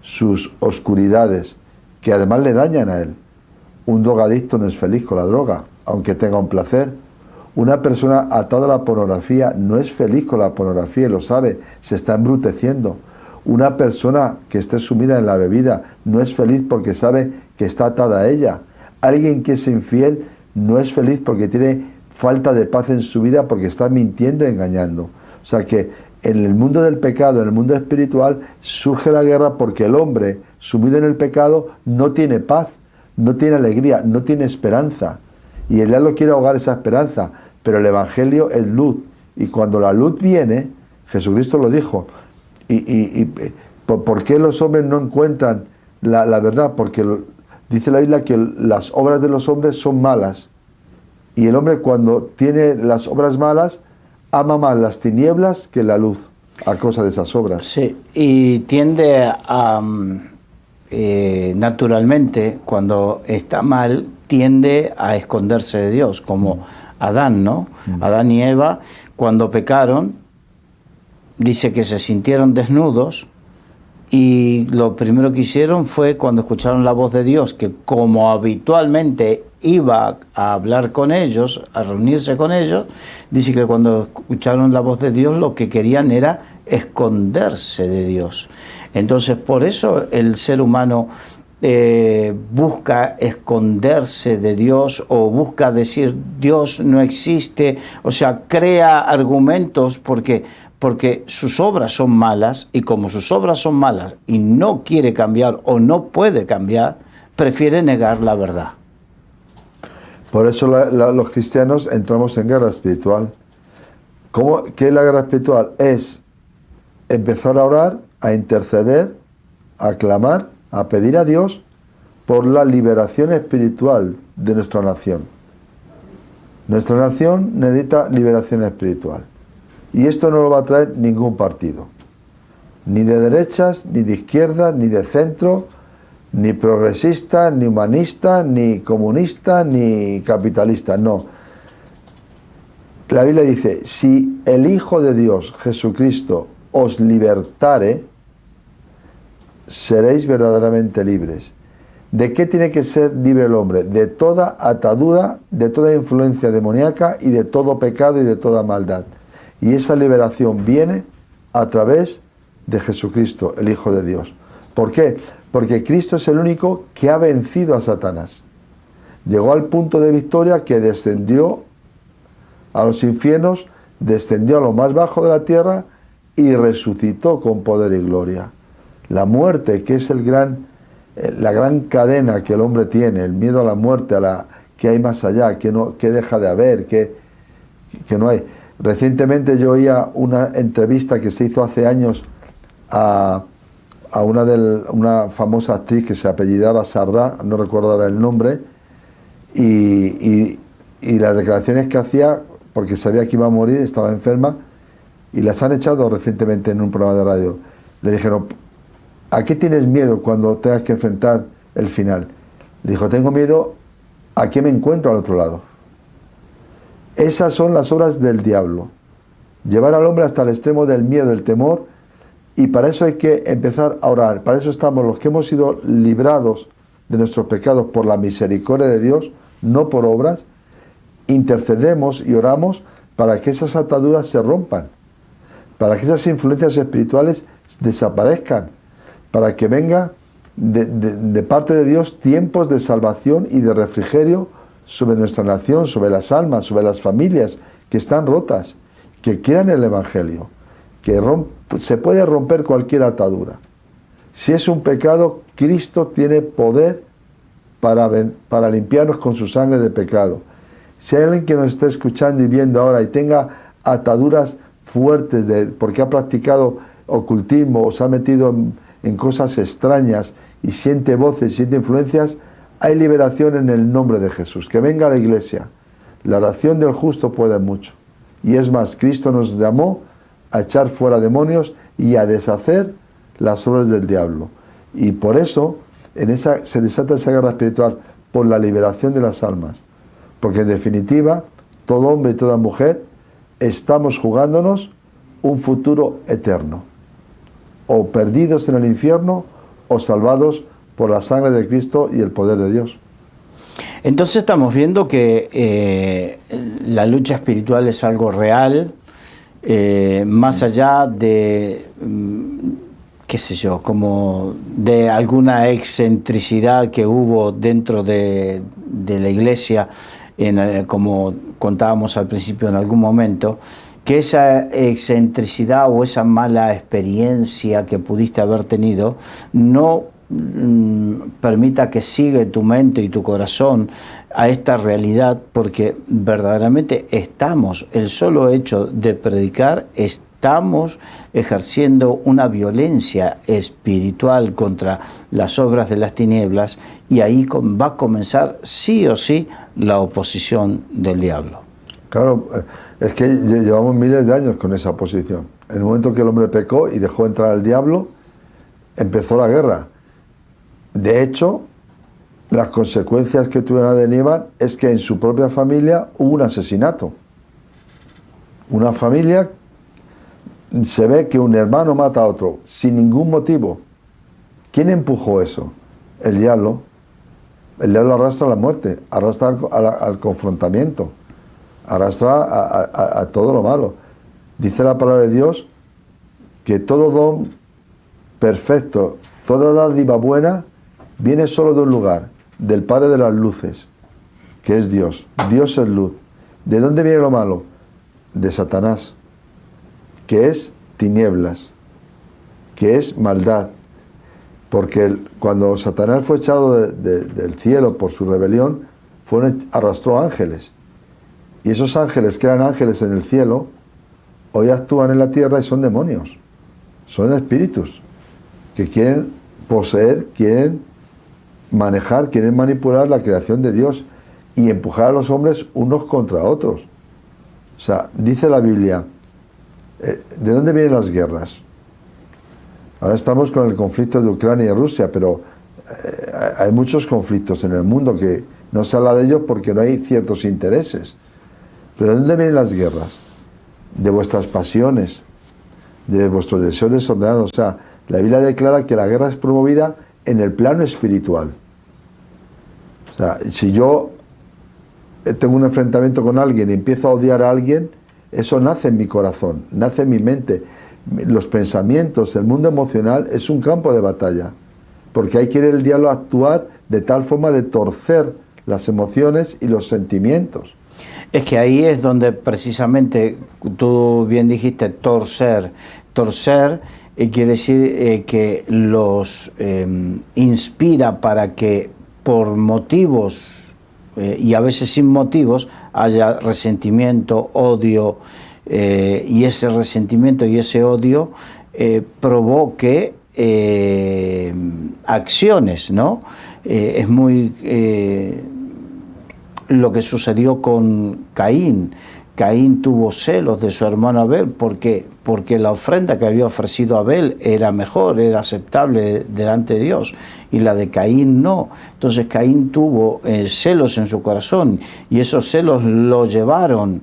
sus oscuridades, que además le dañan a él. Un drogadicto no es feliz con la droga, aunque tenga un placer. Una persona atada a la pornografía no es feliz con la pornografía y lo sabe, se está embruteciendo. Una persona que esté sumida en la bebida no es feliz porque sabe que está atada a ella. Alguien que es infiel no es feliz porque tiene falta de paz en su vida porque está mintiendo y engañando. O sea que en el mundo del pecado, en el mundo espiritual, surge la guerra porque el hombre sumido en el pecado no tiene paz, no tiene alegría, no tiene esperanza. Y el diablo quiere ahogar esa esperanza, pero el Evangelio es luz. Y cuando la luz viene, Jesucristo lo dijo, ¿por qué los hombres no encuentran la verdad? Porque dice la Biblia que las obras de los hombres son malas. Y el hombre cuando tiene las obras malas, ama más las tinieblas que la luz, a causa de esas obras. Sí, y tiende a, naturalmente, cuando está mal, tiende a esconderse de Dios, como Adán, ¿no? Adán y Eva, cuando pecaron, dice que se sintieron desnudos y lo primero que hicieron fue cuando escucharon la voz de Dios, que como habitualmente iba a hablar con ellos, a reunirse con ellos, dice que cuando escucharon la voz de Dios lo que querían era esconderse de Dios. Entonces por eso el ser humano busca esconderse de Dios o busca decir Dios no existe, o sea, crea argumentos porque sus obras son malas, y como sus obras son malas y no quiere cambiar o no puede cambiar, prefiere negar la verdad. Por eso los cristianos entramos en guerra espiritual. ¿Qué es la guerra espiritual? Es empezar a orar, a interceder, a clamar, a pedir a Dios por la liberación espiritual de nuestra nación. Nuestra nación necesita liberación espiritual. Y esto no lo va a traer ningún partido. Ni de derechas, ni de izquierdas, ni de centro, ni progresista, ni humanista, ni comunista, ni capitalista. No. La Biblia dice, si el Hijo de Dios, Jesucristo, os libertare, seréis verdaderamente libres. ¿De qué tiene que ser libre el hombre? De toda atadura, de toda influencia demoníaca y de todo pecado y de toda maldad. Y esa liberación viene a través de Jesucristo, el Hijo de Dios. ¿Por qué? Porque Cristo es el único que ha vencido a Satanás. Llegó al punto de victoria que descendió a los infiernos, descendió a lo más bajo de la tierra y resucitó con poder y gloria. La muerte, que es la gran cadena que el hombre tiene, el miedo a la muerte, que hay más allá, que deja de haber, que no hay. Recientemente yo oía una entrevista que se hizo hace años a una famosa actriz que se apellidaba Sardá, no recuerdo ahora el nombre, y las declaraciones que hacía, porque sabía que iba a morir, estaba enferma, y las han echado recientemente en un programa de radio. Le dijeron, ¿a qué tienes miedo cuando tengas que enfrentar el final? Le dijo, tengo miedo a qué me encuentro al otro lado. Esas son las obras del diablo. Llevar al hombre hasta el extremo del miedo, del temor, y para eso hay que empezar a orar. Para eso estamos los que hemos sido librados de nuestros pecados por la misericordia de Dios, no por obras. Intercedemos y oramos para que esas ataduras se rompan, para que esas influencias espirituales desaparezcan, para que venga de parte de Dios tiempos de salvación y de refrigerio sobre nuestra nación, sobre las almas, sobre las familias que están rotas, que quieran el Evangelio, que se puede romper cualquier atadura. Si es un pecado, Cristo tiene poder para limpiarnos con su sangre de pecado. Si hay alguien que nos esté escuchando y viendo ahora y tenga ataduras fuertes porque ha practicado ocultismo o se ha metido en cosas extrañas y siente voces, siente influencias, hay liberación en el nombre de Jesús. Que venga a la iglesia. La oración del justo puede mucho. Y es más, Cristo nos llamó a echar fuera demonios y a deshacer las obras del diablo. Y por eso se desata esa guerra espiritual, por la liberación de las almas. Porque en definitiva, todo hombre y toda mujer estamos jugándonos un futuro eterno. O perdidos en el infierno o salvados por la sangre de Cristo y el poder de Dios. Entonces estamos viendo que la lucha espiritual es algo real, más allá de, qué sé yo, como de alguna excentricidad que hubo dentro de la iglesia, como contábamos al principio en algún momento, que esa excentricidad o esa mala experiencia que pudiste haber tenido no permita que siga tu mente y tu corazón a esta realidad, porque verdaderamente el solo hecho de predicar, estamos ejerciendo una violencia espiritual contra las obras de las tinieblas, y ahí va a comenzar sí o sí la oposición del diablo. Claro, es que llevamos miles de años con esa oposición. En el momento que el hombre pecó y dejó entrar al diablo, empezó la guerra. De hecho, las consecuencias que tuvieron Adán y Eva es que en su propia familia hubo un asesinato. Una familia, se ve que un hermano mata a otro sin ningún motivo. ¿Quién empujó eso? El diablo. El diablo arrastra a la muerte, arrastra al confrontamiento, arrastra a todo lo malo. Dice la palabra de Dios que todo don perfecto, toda dádiva buena, viene solo de un lugar, del Padre de las luces, que es Dios. Dios es luz. ¿De dónde viene lo malo? De Satanás, que es tinieblas, que es maldad. Porque cuando Satanás fue echado del cielo por su rebelión, arrastró ángeles. Y esos ángeles, que eran ángeles en el cielo, hoy actúan en la tierra y son demonios. Son espíritus que quieren poseer, quieren manejar, quieren manipular la creación de Dios y empujar a los hombres unos contra otros. O sea, dice la Biblia, ¿de dónde vienen las guerras? Ahora estamos con el conflicto de Ucrania y Rusia, pero hay muchos conflictos en el mundo que no se habla de ellos porque no hay ciertos intereses. ¿Pero de dónde vienen las guerras? De vuestras pasiones, de vuestros deseos desordenados. O sea, la Biblia declara que la guerra es promovida en el plano espiritual. O sea, si yo tengo un enfrentamiento con alguien y empiezo a odiar a alguien, eso nace en mi corazón, nace en mi mente. Los pensamientos, el mundo emocional es un campo de batalla, porque ahí quiere el diablo actuar de tal forma de torcer las emociones y los sentimientos. Es que ahí es donde precisamente, tú bien dijiste, torcer quiere decir que los inspira para que por motivos y a veces sin motivos haya resentimiento, odio, y ese resentimiento y ese odio provoque acciones, ¿no? Es muy lo que sucedió con Caín. Caín tuvo celos de su hermano Abel porque la ofrenda que había ofrecido Abel era mejor, era aceptable delante de Dios, y la de Caín no. Entonces Caín tuvo celos en su corazón, y esos celos lo llevaron,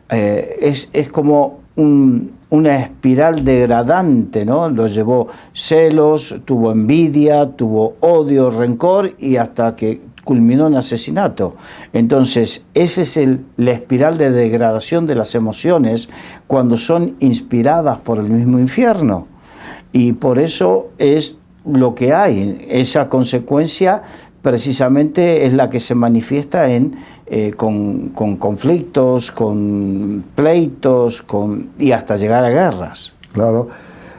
es como una espiral degradante, ¿no? Lo llevó celos, tuvo envidia, tuvo odio, rencor, y hasta que culminó en asesinato. Entonces, esa es la espiral de degradación de las emociones cuando son inspiradas por el mismo infierno. Y por eso es lo que hay. Esa consecuencia precisamente es la que se manifiesta con conflictos, con pleitos, y hasta llegar a guerras. Claro.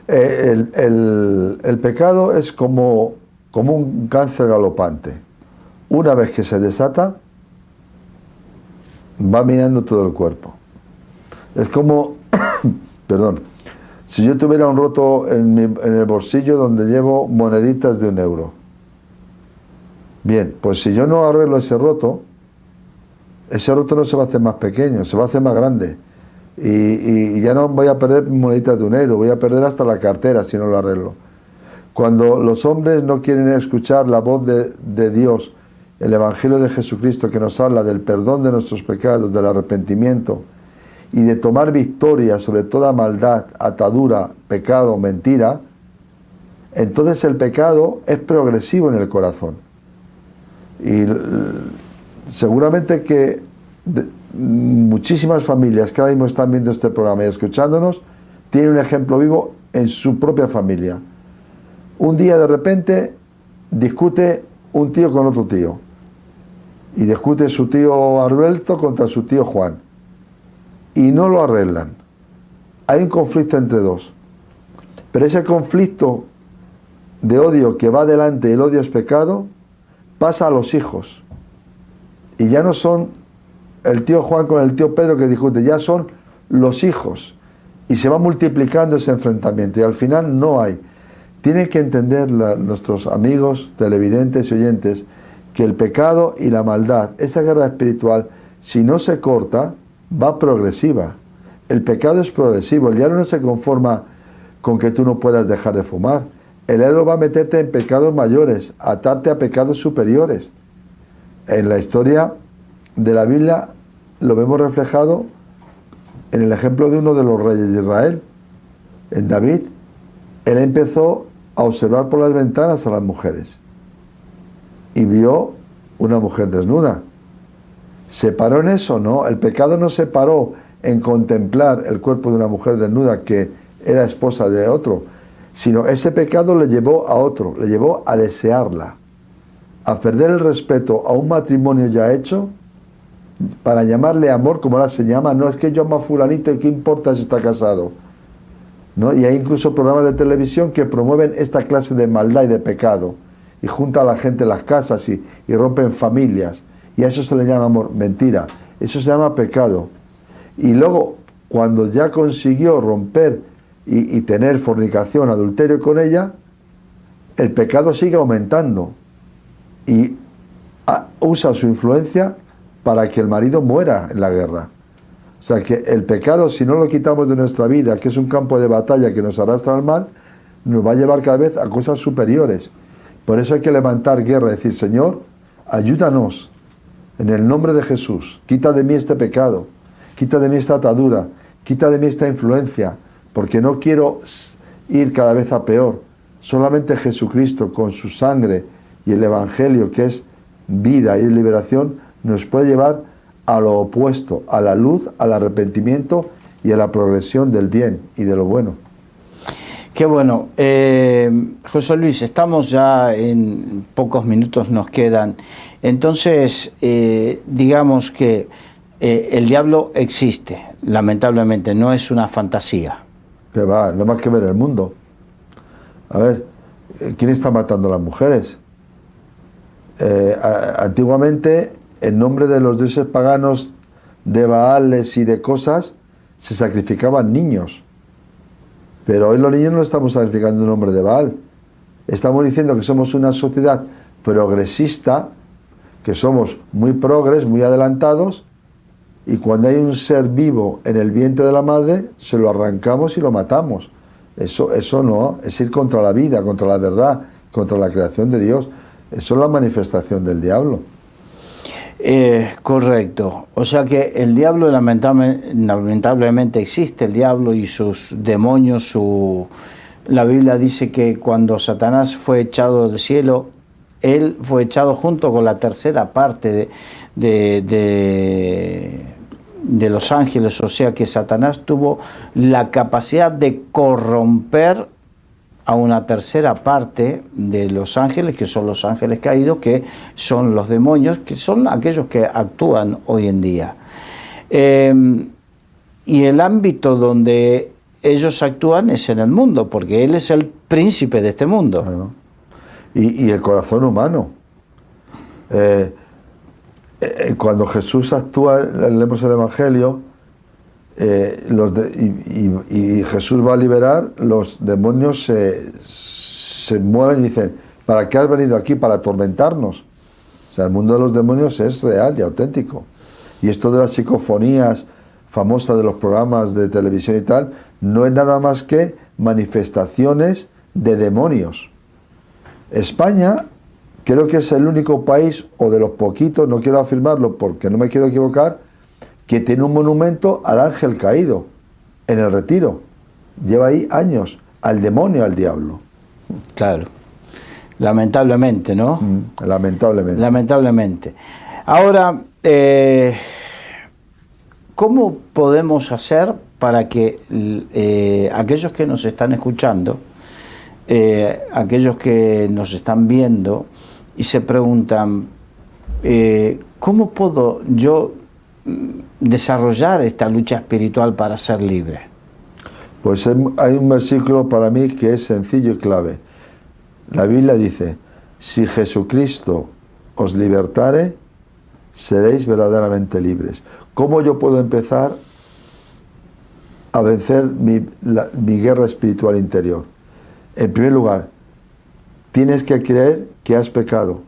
El pecado es como un cáncer galopante. una vez que se desata, va minando todo el cuerpo. Es como, perdón, si yo tuviera un roto en el bolsillo donde llevo moneditas de 1 euro. Bien, pues si yo no arreglo ese roto no se va a hacer más pequeño, se va a hacer más grande. Y ya no voy a perder moneditas de 1 euro, voy a perder hasta la cartera si no lo arreglo. Cuando los hombres no quieren escuchar la voz de Dios, el Evangelio de Jesucristo que nos habla del perdón de nuestros pecados, del arrepentimiento y de tomar victoria sobre toda maldad, atadura, pecado, mentira, entonces el pecado es progresivo en el corazón. Y seguramente que muchísimas familias que ahora mismo están viendo este programa y escuchándonos tienen un ejemplo vivo en su propia familia. Un día de repente discute un tío con otro tío y discute su tío Alberto contra su tío Juan y no lo arreglan. Hay un conflicto entre dos, pero ese conflicto de odio que va adelante, el odio es pecado, pasa a los hijos y ya no son el tío Juan con el tío Pedro que discute, ya son los hijos y se va multiplicando ese enfrentamiento y al final no hay. Tienen que entender nuestros amigos televidentes y oyentes que el pecado y la maldad, esa guerra espiritual, si no se corta, va progresiva. El pecado es progresivo, el diablo no se conforma con que tú no puedas dejar de fumar. El diablo va a meterte en pecados mayores, atarte a pecados superiores. En la historia de la Biblia lo vemos reflejado en el ejemplo de uno de los reyes de Israel, en David. Él empezó a observar por las ventanas a las mujeres y vio una mujer desnuda. ¿Se paró en eso? No, el pecado no se paró en contemplar el cuerpo de una mujer desnuda que era esposa de otro, sino ese pecado le llevó a otro, le llevó a desearla, a perder el respeto a un matrimonio ya hecho para llamarle amor como ahora se llama. No es que yo amo a fulanito y qué importa si está casado, ¿no? Y hay incluso programas de televisión que promueven esta clase de maldad y de pecado y juntan a la gente en las casas y rompen familias y a eso se le llama amor. Mentira, eso se llama pecado. Y luego cuando ya consiguió romper y tener fornicación, adulterio con ella, el pecado sigue aumentando y usa su influencia para que el marido muera en la guerra. O sea que el pecado, si no lo quitamos de nuestra vida, que es un campo de batalla que nos arrastra al mal, nos va a llevar cada vez a cosas superiores. Por eso hay que levantar guerra, decir, Señor, ayúdanos en el nombre de Jesús, quita de mí este pecado, quita de mí esta atadura, quita de mí esta influencia, porque no quiero ir cada vez a peor. Solamente Jesucristo con su sangre y el Evangelio, que es vida y liberación, nos puede llevar a lo opuesto, a la luz, al arrepentimiento y a la progresión del bien y de lo bueno. Qué bueno. José Luis, estamos ya en pocos minutos nos quedan. Entonces, digamos que el diablo existe, lamentablemente, no es una fantasía. Que va, no más que ver el mundo. A ver, ¿quién está matando a las mujeres? Antiguamente, en nombre de los dioses paganos, de Baales y de cosas, se sacrificaban niños. Pero hoy los niños no estamos sacrificando en nombre de Baal. Estamos diciendo que somos una sociedad progresista, que somos muy progres, muy adelantados, y cuando hay un ser vivo en el vientre de la madre, se lo arrancamos y lo matamos. Eso no, es ir contra la vida, contra la verdad, contra la creación de Dios. Eso es la manifestación del diablo. Correcto. O sea que el diablo lamentablemente existe, el diablo y sus demonios. La Biblia dice que cuando Satanás fue echado del cielo, él fue echado junto con la tercera parte de los ángeles. O sea que Satanás tuvo la capacidad de corromper a una tercera parte de los ángeles, que son los ángeles caídos, que son los demonios, que son aquellos que actúan hoy en día. Y el ámbito donde ellos actúan es en el mundo, porque él es el príncipe de este mundo. Bueno, y el corazón humano. Cuando Jesús actúa, leemos el Evangelio, y Jesús va a liberar, los demonios se mueven y dicen, ¿para qué has venido aquí? Para atormentarnos. O sea, el mundo de los demonios es real y auténtico. Y esto de las psicofonías famosas de los programas de televisión y tal, no es nada más que manifestaciones de demonios. España creo que es el único país, o de los poquitos, no quiero afirmarlo porque no me quiero equivocar, que tiene un monumento al ángel caído en el Retiro. Lleva ahí años, al demonio, al diablo. Claro, lamentablemente, ¿no? Lamentablemente. Lamentablemente. Ahora, ¿cómo podemos hacer para que aquellos que nos están escuchando, aquellos que nos están viendo y se preguntan, ¿cómo puedo yo desarrollar esta lucha espiritual para ser libre? Pues hay un versículo para mí que es sencillo y clave. La Biblia dice, si Jesucristo os libertare, seréis verdaderamente libres. ¿Cómo yo puedo empezar a vencer mi guerra espiritual interior? En primer lugar, tienes que creer que has pecado.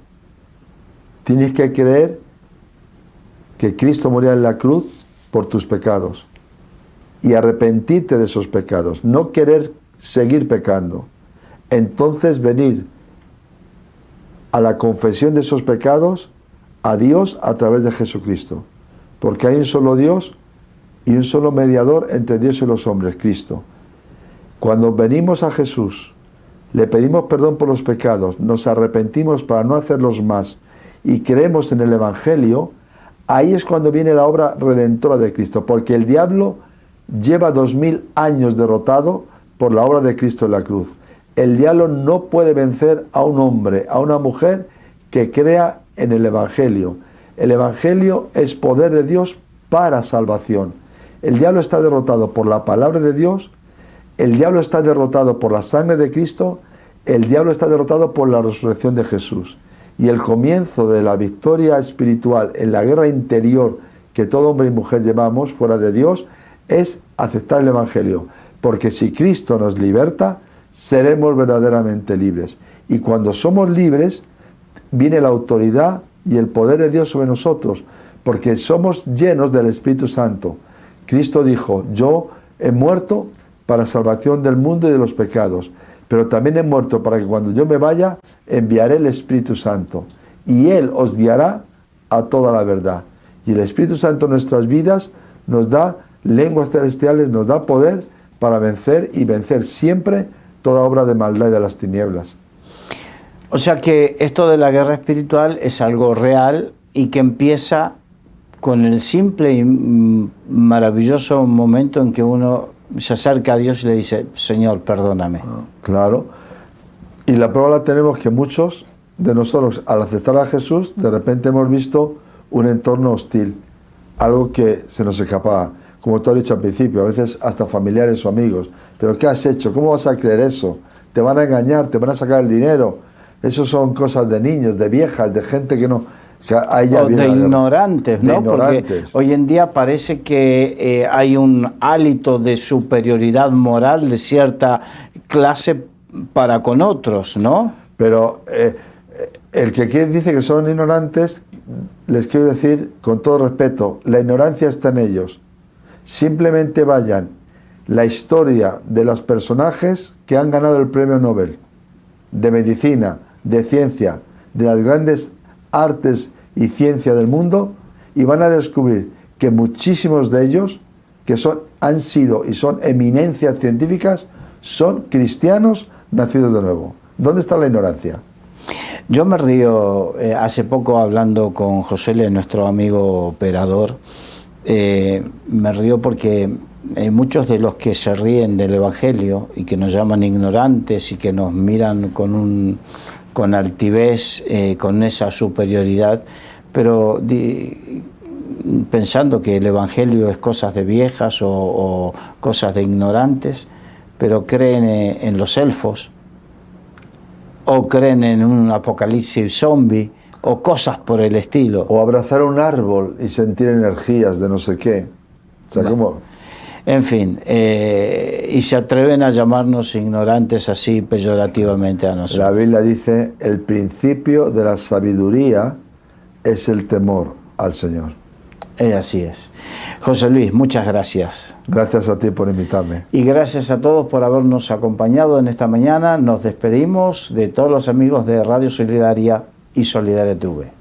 Tienes que creer que Cristo murió en la cruz por tus pecados y arrepentirte de esos pecados, no querer seguir pecando. Entonces venir a la confesión de esos pecados a Dios a través de Jesucristo, porque hay un solo Dios y un solo mediador entre Dios y los hombres, Cristo. Cuando venimos a Jesús, le pedimos perdón por los pecados, nos arrepentimos para no hacerlos más y creemos en el Evangelio, ahí es cuando viene la obra redentora de Cristo, porque el diablo lleva 2000 años derrotado por la obra de Cristo en la cruz. El diablo no puede vencer a un hombre, a una mujer que crea en el Evangelio. El Evangelio es poder de Dios para salvación. El diablo está derrotado por la palabra de Dios, el diablo está derrotado por la sangre de Cristo, el diablo está derrotado por la resurrección de Jesús. Y el comienzo de la victoria espiritual en la guerra interior que todo hombre y mujer llevamos fuera de Dios es aceptar el Evangelio. Porque si Cristo nos liberta, seremos verdaderamente libres. Y cuando somos libres, viene la autoridad y el poder de Dios sobre nosotros, porque somos llenos del Espíritu Santo. Cristo dijo, yo he muerto para salvación del mundo y de los pecados, pero también he muerto para que cuando yo me vaya, enviaré el Espíritu Santo, y Él os guiará a toda la verdad. Y el Espíritu Santo en nuestras vidas nos da lenguas celestiales, nos da poder para vencer y vencer siempre toda obra de maldad y de las tinieblas. O sea que esto de la guerra espiritual es algo real y que empieza con el simple y maravilloso momento en que uno se acerca a Dios y le dice, Señor, perdóname. Claro. Y la prueba la tenemos que muchos de nosotros, al aceptar a Jesús, de repente hemos visto un entorno hostil, algo que se nos escapaba. Como tú has dicho al principio, a veces hasta familiares o amigos. ¿Pero qué has hecho? ¿Cómo vas a creer eso? Te van a engañar, te van a sacar el dinero. Eso son cosas de niños, de viejas, de gente que no... Que de ignorantes, ¿no? Porque hoy en día parece que hay un hálito de superioridad moral de cierta clase para con otros, ¿no? Pero el que dice que son ignorantes, les quiero decir, con todo respeto, la ignorancia está en ellos. Simplemente vayan la historia de los personajes que han ganado el premio Nobel de medicina, de ciencia, de las grandes artes y ciencia del mundo, y van a descubrir que muchísimos de ellos, que han sido y son eminencias científicas, son cristianos nacidos de nuevo. ¿Dónde está la ignorancia? Yo me río, hace poco hablando con José Le, nuestro amigo operador, me río porque muchos de los que se ríen del Evangelio y que nos llaman ignorantes y que nos miran con altivez, con esa superioridad, pero pensando que el Evangelio es cosas de viejas o cosas de ignorantes, pero creen en los elfos, o creen en un apocalipsis zombie, o cosas por el estilo. O abrazar un árbol y sentir energías de no sé qué. O sea, ¿cómo? En fin, y se atreven a llamarnos ignorantes así peyorativamente a nosotros. La Biblia dice, el principio de la sabiduría es el temor al Señor. Así es. José Luis, muchas gracias. Gracias a ti por invitarme. Y gracias a todos por habernos acompañado en esta mañana. Nos despedimos de todos los amigos de Radio Solidaria y Solidaria TV.